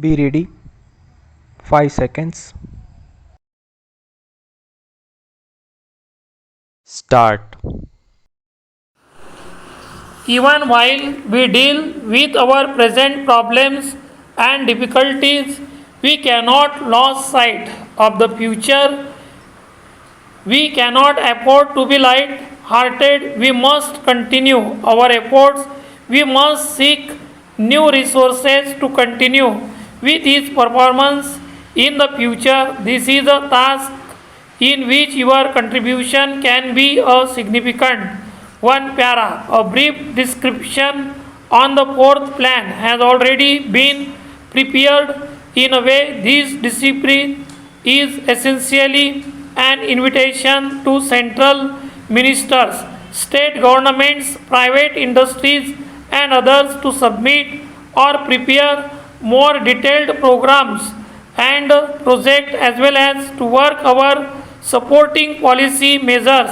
Be ready. 5 seconds. Start. Even while we deal with our present problems and difficulties, we cannot lose sight of the future. We cannot afford to be light hearted. We must continue our efforts. We must seek new resources to continue with his performance in the future. This is a task in which your contribution can be a significant one. Para, a brief description on the fourth plan has already been prepared. In a way, this discipline is essentially an invitation to central ministers, state governments, private industries, and others to submit or prepare more detailed programs and projects, as well as to work our supporting policy measures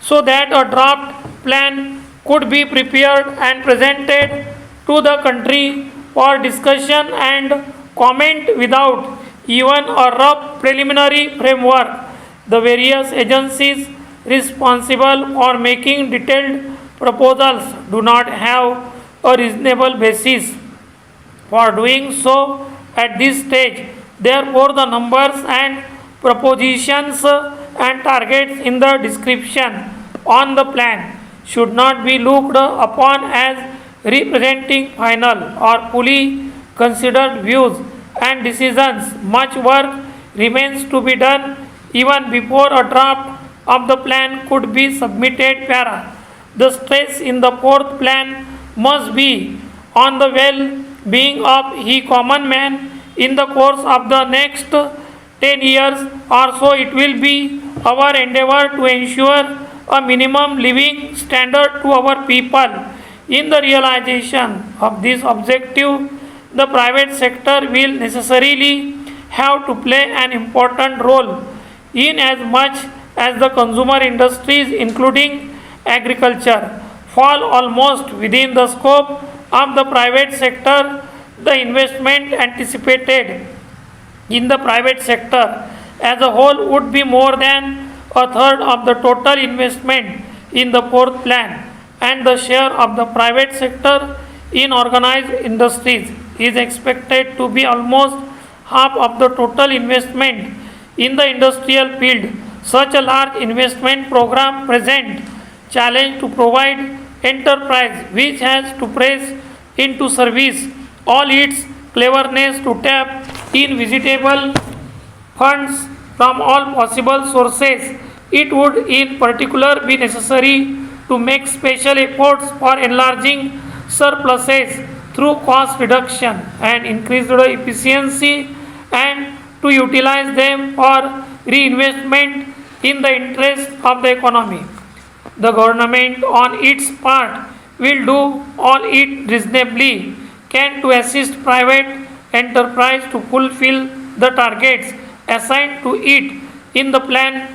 so that a draft plan could be prepared and presented to the country for discussion and comment without even a rough preliminary framework. The various agencies responsible for making detailed proposals do not have a reasonable basis for doing so at this stage. Therefore, the numbers and propositions and targets in the description on the plan should not be looked upon as representing final or fully considered views and decisions. Much work remains to be done even before a draft of the plan could be submitted. Para. The stress in the fourth plan must be on the well-being of the common man in the course of the next 10 years or so. It will be our endeavor to ensure a minimum living standard to our people. In the realization of this objective, the private sector will necessarily have to play an important role in as much as the consumer industries, including agriculture, fall almost within the scope of the private sector. The investment anticipated in the private sector as a whole would be more than a third of the total investment in the fourth plan, and the share of the private sector in organized industries is expected to be almost half of the total investment in the industrial field. Such a large investment program presents challenge to provide enterprise which has to press into service all its cleverness to tap in visitable funds from all possible sources. It would in particular be necessary to make special efforts for enlarging surpluses through cost reduction and increased efficiency, and to utilize them for reinvestment in the interest of the economy. The government on its part will do all it reasonably can to assist private enterprise to fulfill the targets assigned to it in the plan.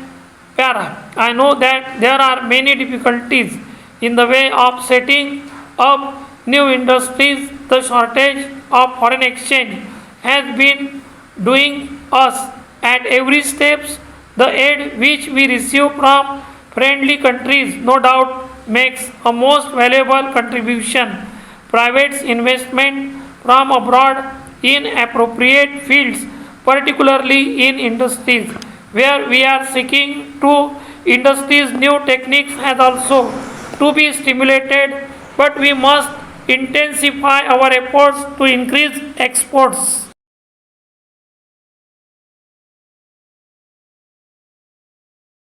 Para. I know that there are many difficulties in the way of setting up new industries. The shortage of foreign exchange has been doing us at every step. The aid which we receive from friendly countries no doubt makes a most valuable contribution. Private investment from abroad in appropriate fields, particularly in industries where we are seeking to industries new techniques, has also to be stimulated, but we must intensify our efforts to increase exports.